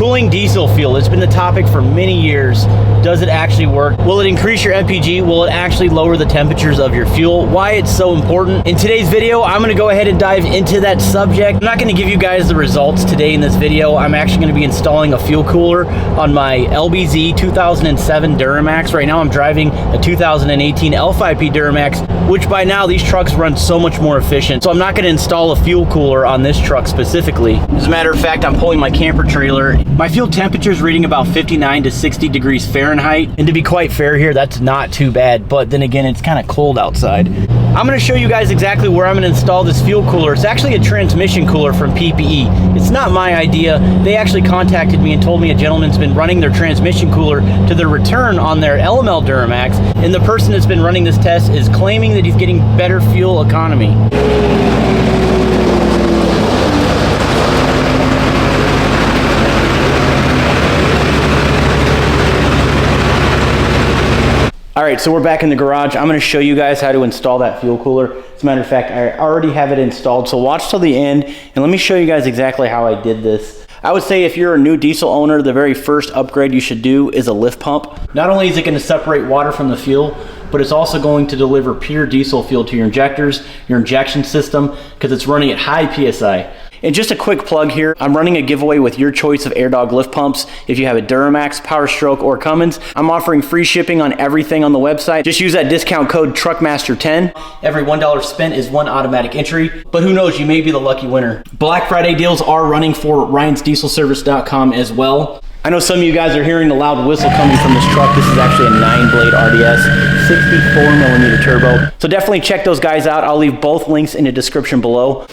Cooling diesel fuel, it's been the topic for many years. Does it actually work? Will it increase your MPG? Will it actually lower the temperatures of your fuel? Why it's so important? In today's video, I'm gonna go ahead and dive into that subject. I'm not gonna give you guys the results today in this video. I'm actually gonna be installing a fuel cooler on my LBZ 2007 Duramax. Right now I'm driving a 2018 L5P Duramax, which by now these trucks run so much more efficient. So I'm not gonna install a fuel cooler on this truck specifically. As a matter of fact, I'm pulling my camper trailer. My fuel temperature is reading about 59 to 60 degrees Fahrenheit. And to be quite fair here, that's not too bad. But then again, it's kind of cold outside. I'm gonna show you guys exactly where I'm gonna install this fuel cooler. It's actually a transmission cooler from PPE. It's not my idea. They actually contacted me and told me a gentleman's been running their transmission cooler to their return on their LML Duramax. And the person that's been running this test is claiming that he's getting better fuel economy. All right, so we're back in the garage. I'm gonna show you guys how to install that fuel cooler. As a matter of fact, I already have it installed, so watch till the end, and let me show you guys exactly how I did this. I would say if you're a new diesel owner, the very first upgrade you should do is a lift pump. Not only is it gonna separate water from the fuel, but it's also going to deliver pure diesel fuel to your injectors, your injection system, because it's running at high PSI. And just a quick plug here, I'm running a giveaway with your choice of AirDog lift pumps. If you have a Duramax, Powerstroke, or Cummins, I'm offering free shipping on everything on the website. Just use that discount code TruckMaster10. Every $1 spent is one automatic entry, but who knows, you may be the lucky winner. Black Friday deals are running for RyansDieselService.com as well. I know some of you guys are hearing the loud whistle coming from this truck. This is actually a 9-blade RDS, 64mm turbo. So definitely check those guys out. I'll leave both links in the description below.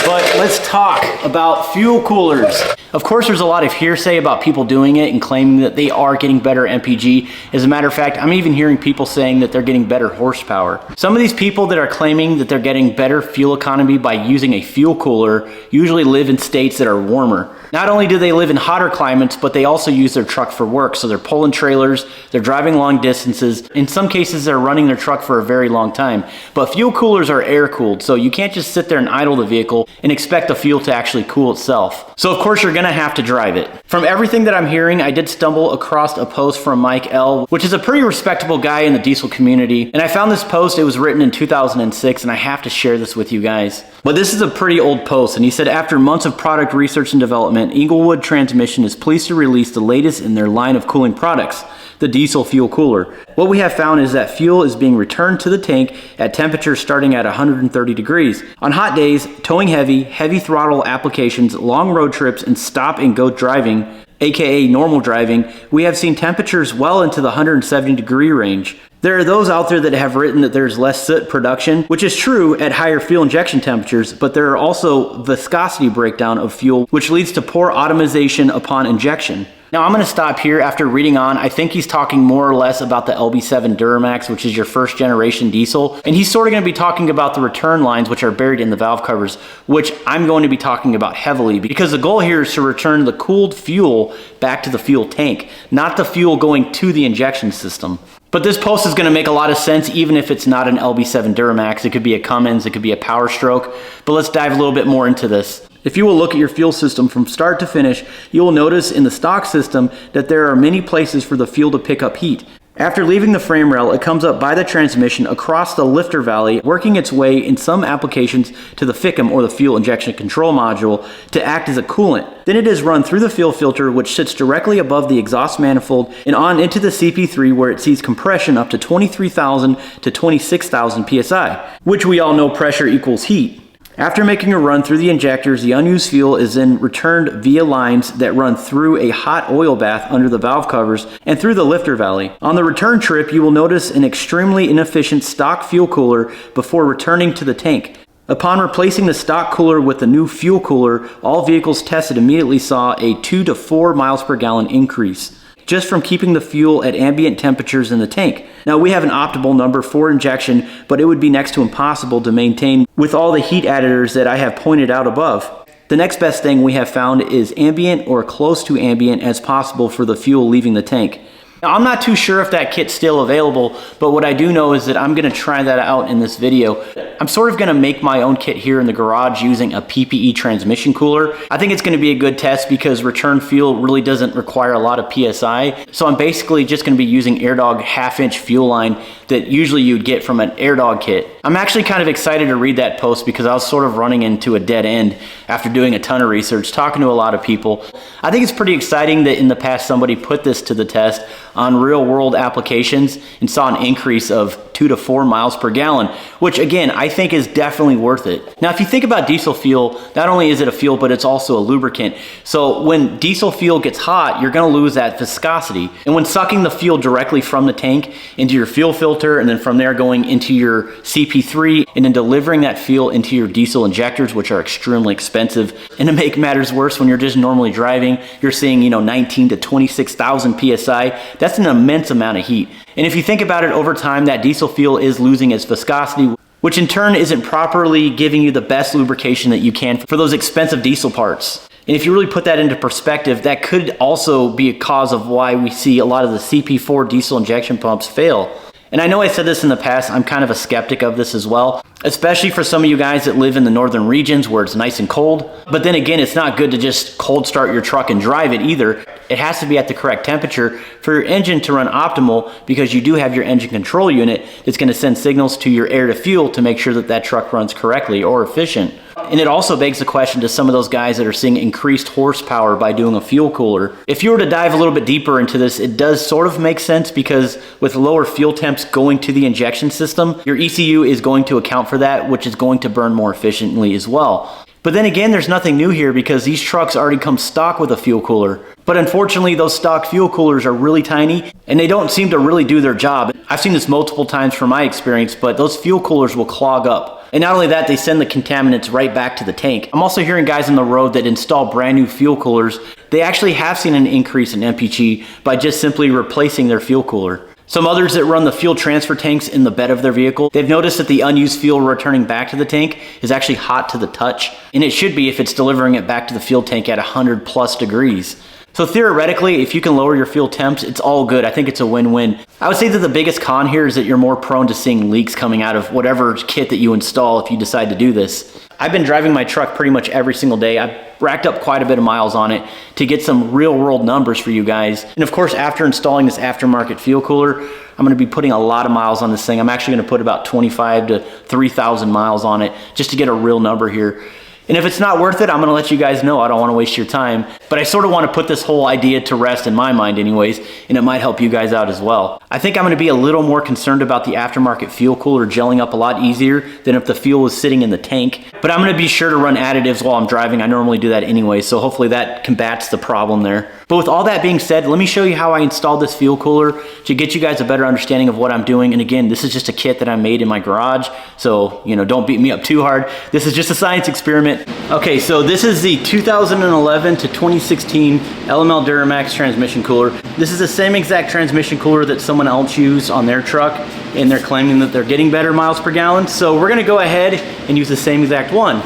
But let's talk about fuel coolers. Of course, there's a lot of hearsay about people doing it and claiming that they are getting better MPG. As a matter of fact, I'm even hearing people saying that they're getting better horsepower. Some of these people that are claiming that they're getting better fuel economy by using a fuel cooler usually live in states that are warmer. Not only do they live in hotter climates, but they also use their truck for work. So they're pulling trailers, they're driving long distances. In some cases, they're running their truck for a very long time. But fuel coolers are air cooled, so you can't just sit there and idle the vehicle and expect the fuel to actually cool itself. So of course, you're gonna have to drive it. From everything that I'm hearing, I did stumble across a post from Mike L, which is a pretty respectable guy in the diesel community. And I found this post, it was written in 2006, and I have to share this with you guys. But this is a pretty old post, and he said, after months of product research and development, Inglewood Transmission is pleased to release the latest in their line of cooling products, the diesel fuel cooler. What we have found is that fuel is being returned to the tank at temperatures starting at 130 degrees. On hot days, towing heavy throttle applications, long road trips, and stop and go driving, aka normal driving, we have seen temperatures well into the 170 degree range. There are those out there that have written that there's less soot production, which is true at higher fuel injection temperatures, but there are also viscosity breakdown of fuel, which leads to poor atomization upon injection. Now I'm gonna stop here after reading on. I think he's talking more or less about the LB7 Duramax, which is your first generation diesel. And he's sort of gonna be talking about the return lines, which are buried in the valve covers, which I'm going to be talking about heavily, because the goal here is to return the cooled fuel back to the fuel tank, not the fuel going to the injection system. But this post is gonna make a lot of sense, even if it's not an LB7 Duramax. It could be a Cummins, it could be a Powerstroke, but let's dive a little bit more into this. If you will look at your fuel system from start to finish, you will notice in the stock system that there are many places for the fuel to pick up heat. After leaving the frame rail, it comes up by the transmission across the lifter valley, working its way in some applications to the FICM, or the fuel injection control module, to act as a coolant. Then it is run through the fuel filter, which sits directly above the exhaust manifold, and on into the CP3, where it sees compression up to 23,000 to 26,000 psi, which we all know pressure equals heat. After making a run through the injectors, the unused fuel is then returned via lines that run through a hot oil bath under the valve covers and through the lifter valley. On the return trip, you will notice an extremely inefficient stock fuel cooler before returning to the tank. Upon replacing the stock cooler with the new fuel cooler, all vehicles tested immediately saw a 2 to 4 miles per gallon increase, just from keeping the fuel at ambient temperatures in the tank. Now we have an optimal number for injection, but it would be next to impossible to maintain with all the heat additors that I have pointed out above. The next best thing we have found is ambient or close to ambient as possible for the fuel leaving the tank. Now, I'm not too sure if that kit's still available, but what I do know is that I'm gonna try that out in this video. I'm sort of gonna make my own kit here in the garage using a PPE transmission cooler. I think it's gonna be a good test because return fuel really doesn't require a lot of PSI. So I'm basically just gonna be using AirDog 1/2-inch fuel line that usually you'd get from an AirDog kit. I'm actually kind of excited to read that post because I was sort of running into a dead end after doing a ton of research, talking to a lot of people. I think it's pretty exciting that in the past somebody put this to the test on real world applications and saw an increase of 2 to 4 miles per gallon, which again, I think is definitely worth it. Now, if you think about diesel fuel, not only is it a fuel, but it's also a lubricant. So when diesel fuel gets hot, you're gonna lose that viscosity. And when sucking the fuel directly from the tank into your fuel filter, and then from there going into your CP3, and then delivering that fuel into your diesel injectors, which are extremely expensive. And to make matters worse, when you're just normally driving, you're seeing, 19 to 26,000 PSI. That's an immense amount of heat. And if you think about it, over time, that diesel fuel is losing its viscosity, which in turn isn't properly giving you the best lubrication that you can for those expensive diesel parts. And if you really put that into perspective, that could also be a cause of why we see a lot of the CP4 diesel injection pumps fail. And I know I said this in the past, I'm kind of a skeptic of this as well, especially for some of you guys that live in the northern regions where it's nice and cold. But then again, it's not good to just cold start your truck and drive it either. It has to be at the correct temperature for your engine to run optimal, because you do have your engine control unit that's going to send signals to your air to fuel to make sure that that truck runs correctly or efficient. And it also begs the question to some of those guys that are seeing increased horsepower by doing a fuel cooler. If you were to dive a little bit deeper into this, it does sort of make sense, because with lower fuel temps going to the injection system, your ECU is going to account for that, which is going to burn more efficiently as well. But then again, there's nothing new here because these trucks already come stock with a fuel cooler. But unfortunately, those stock fuel coolers are really tiny and they don't seem to really do their job. I've seen this multiple times from my experience, but those fuel coolers will clog up. And not only that, they send the contaminants right back to the tank. I'm also hearing guys on the road that install brand new fuel coolers. They actually have seen an increase in MPG by just simply replacing their fuel cooler. Some others that run the fuel transfer tanks in the bed of their vehicle, they've noticed that the unused fuel returning back to the tank is actually hot to the touch. And it should be if it's delivering it back to the fuel tank at 100+ degrees. So theoretically, if you can lower your fuel temps, it's all good. I think it's a win-win. I would say that the biggest con here is that you're more prone to seeing leaks coming out of whatever kit that you install if you decide to do this. I've been driving my truck pretty much every single day. I've racked up quite a bit of miles on it to get some real world numbers for you guys. And of course, after installing this aftermarket fuel cooler, I'm gonna be putting a lot of miles on this thing. I'm actually gonna put about 25 to 3,000 miles on it just to get a real number here. And if it's not worth it, I'm gonna let you guys know. I don't wanna waste your time. But I sort of wanna put this whole idea to rest in my mind anyways, and it might help you guys out as well. I think I'm gonna be a little more concerned about the aftermarket fuel cooler gelling up a lot easier than if the fuel was sitting in the tank. But I'm gonna be sure to run additives while I'm driving. I normally do that anyway, so hopefully that combats the problem there. But with all that being said, let me show you how I installed this fuel cooler to get you guys a better understanding of what I'm doing. And again, this is just a kit that I made in my garage, so don't beat me up too hard. This is just a science experiment. Okay, so this is the 2011 to 2016 LML Duramax transmission cooler. This is the same exact transmission cooler that someone else used on their truck, and they're claiming that they're getting better miles per gallon. So we're gonna go ahead and use the same exact one.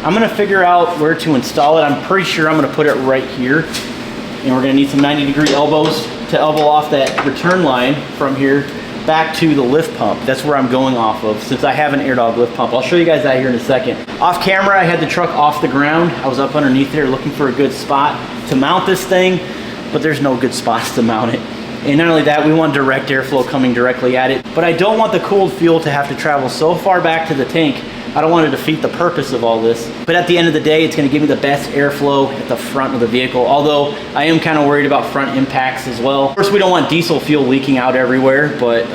I'm gonna figure out where to install it. I'm pretty sure I'm gonna put it right here. And we're gonna need some 90-degree elbows to elbow off that return line from here back to the lift pump. That's where I'm going off of, since I have an AirDog lift pump. I'll show you guys that here in a second. Off camera, I had the truck off the ground. I was up underneath there looking for a good spot to mount this thing, but there's no good spots to mount it. And not only that, we want direct airflow coming directly at it, but I don't want the cooled fuel to have to travel so far back to the tank. I don't want to defeat the purpose of all this. But at the end of the day, it's going to give me the best airflow at the front of the vehicle, although I am kind of worried about front impacts as well. Of course, we don't want diesel fuel leaking out everywhere, but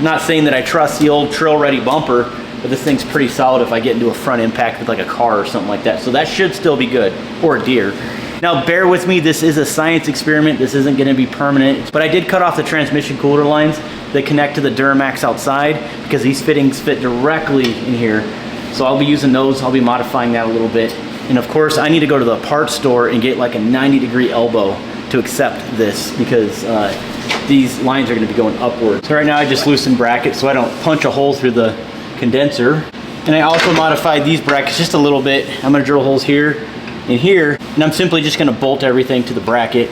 not saying that I trust the old trail-ready bumper, but this thing's pretty solid if I get into a front impact with like a car or something like that. So that should still be good, or a deer. Now bear with me, this is a science experiment. This isn't gonna be permanent, but I did cut off the transmission cooler lines that connect to the Duramax outside, because these fittings fit directly in here. So I'll be using those, I'll be modifying that a little bit. And of course, I need to go to the parts store and get like a 90-degree elbow to accept this, because these lines are gonna be going upwards. So right now I just loosen brackets so I don't punch a hole through the condenser. And I also modified these brackets just a little bit. I'm gonna drill holes here and here, and I'm simply just gonna bolt everything to the bracket.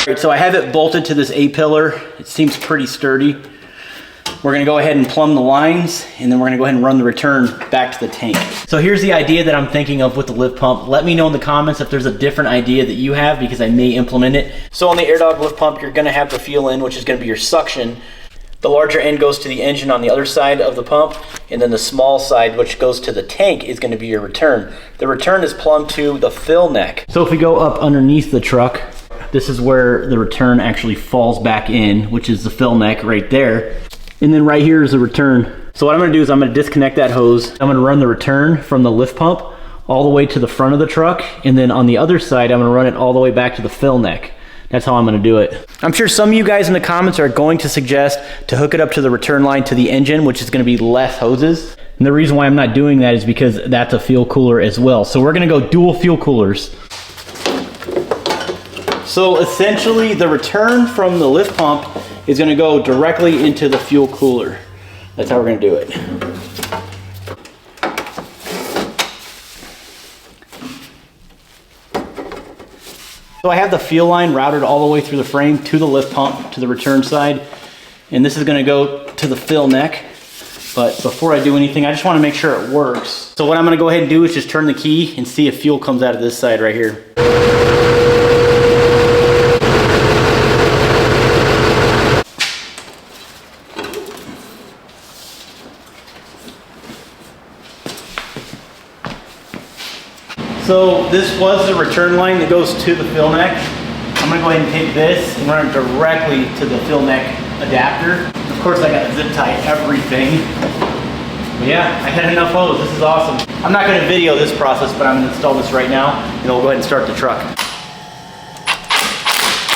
All right, so I have it bolted to this A-pillar. It seems pretty sturdy. We're gonna go ahead and plumb the lines, and then we're gonna go ahead and run the return back to the tank. So here's the idea that I'm thinking of with the lift pump. Let me know in the comments if there's a different idea that you have, because I may implement it. So on the AirDog lift pump, you're gonna have the fuel in, which is gonna be your suction. The larger end goes to the engine on the other side of the pump, and then the small side, which goes to the tank, is gonna be your return. The return is plumbed to the fill neck. So if we go up underneath the truck, this is where the return actually falls back in, which is the fill neck right there. And then right here is the return. So what I'm gonna do is I'm gonna disconnect that hose. I'm gonna run the return from the lift pump all the way to the front of the truck. And then on the other side, I'm gonna run it all the way back to the fill neck. That's how I'm gonna do it. I'm sure some of you guys in the comments are going to suggest to hook it up to the return line to the engine, which is gonna be less hoses. And the reason why I'm not doing that is because that's a fuel cooler as well. So we're gonna go dual fuel coolers. So essentially the return from the lift pump is gonna go directly into the fuel cooler. That's how we're gonna do it. So I have the fuel line routed all the way through the frame to the lift pump, to the return side. And this is gonna go to the fill neck. But before I do anything, I just wanna make sure it works. So what I'm gonna go ahead and do is just turn the key and see if fuel comes out of this side right here. So this was the return line that goes to the fill neck. I'm gonna go ahead and take this and run it directly to the fill neck adapter. Of course I got zip tie everything. But yeah, I had enough hose. This is awesome. I'm not gonna video this process, but I'm gonna install this right now, and then we'll go ahead and start the truck.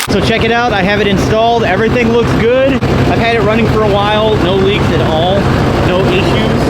So check it out, I have it installed. Everything looks good. I've had it running for a while, no leaks at all, no issues.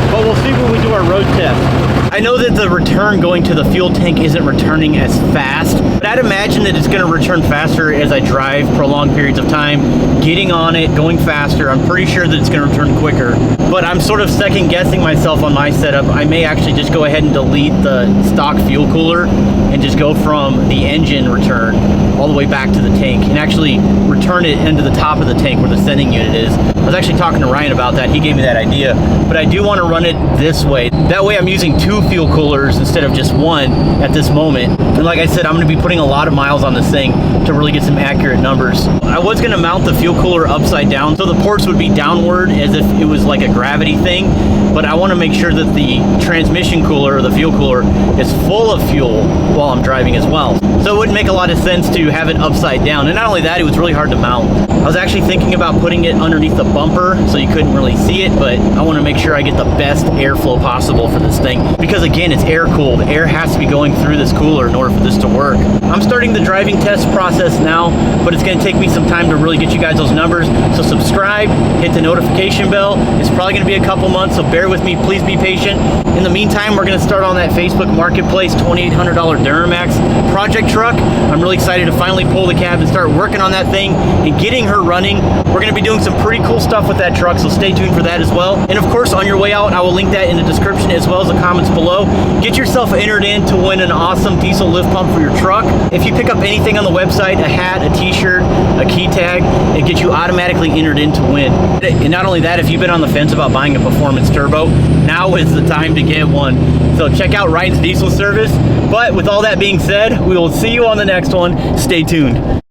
But we'll see when we do our road test. I know that the return going to the fuel tank isn't returning as fast, but I'd imagine that it's gonna return faster as I drive prolonged periods of time, getting on it, going faster. I'm pretty sure that it's gonna return quicker, but I'm sort of second guessing myself on my setup. I may actually just go ahead and delete the stock fuel cooler and just go from the engine return all the way back to the tank and actually return it into the top of the tank where the sending unit is. I was actually talking to Ryan about that. He gave me that idea, but I do want to run it this way. That way I'm using 2 fuel coolers instead of just 1 at this moment. And like I said, I'm going to be putting a lot of miles on this thing to really get some accurate numbers. I was going to mount the fuel cooler upside down, so the ports would be downward as if it was like a gravity thing, but I want to make sure that the transmission cooler or the fuel cooler is full of fuel while I'm driving as well. So it wouldn't make a lot of sense to have it upside down. And not only that, it was really hard to mount. I was actually thinking about putting it underneath the bumper so you couldn't really see it, but I want to make sure I get the best airflow possible for this thing, because again, it's air cooled. Air has to be going through this cooler in order for this to work. I'm starting the driving test process now, but it's going to take me some time to really get you guys those numbers. So subscribe, hit the notification bell. It's probably going to be a couple months, so bear with me. Please be patient. In the meantime, we're going to start on that Facebook Marketplace $2,800 Duramax project truck. I'm really excited to finally pull the cab and start working on that thing and getting her running. We're going to be doing some pretty cool stuff with that truck, so stay tuned for that as well. And of course, on your way out, I will link that in the description as well as the comments below. Get yourself entered in to win an awesome diesel lift pump for your truck. If you pick up anything on the website, a hat, a t-shirt, a key tag, it gets you automatically entered in to win. And not only that, if you've been on the fence about buying a performance turbo, now is the time to get one. So check out Ryan's Diesel Service. But with all that being said, we will see you on the next one. Stay tuned.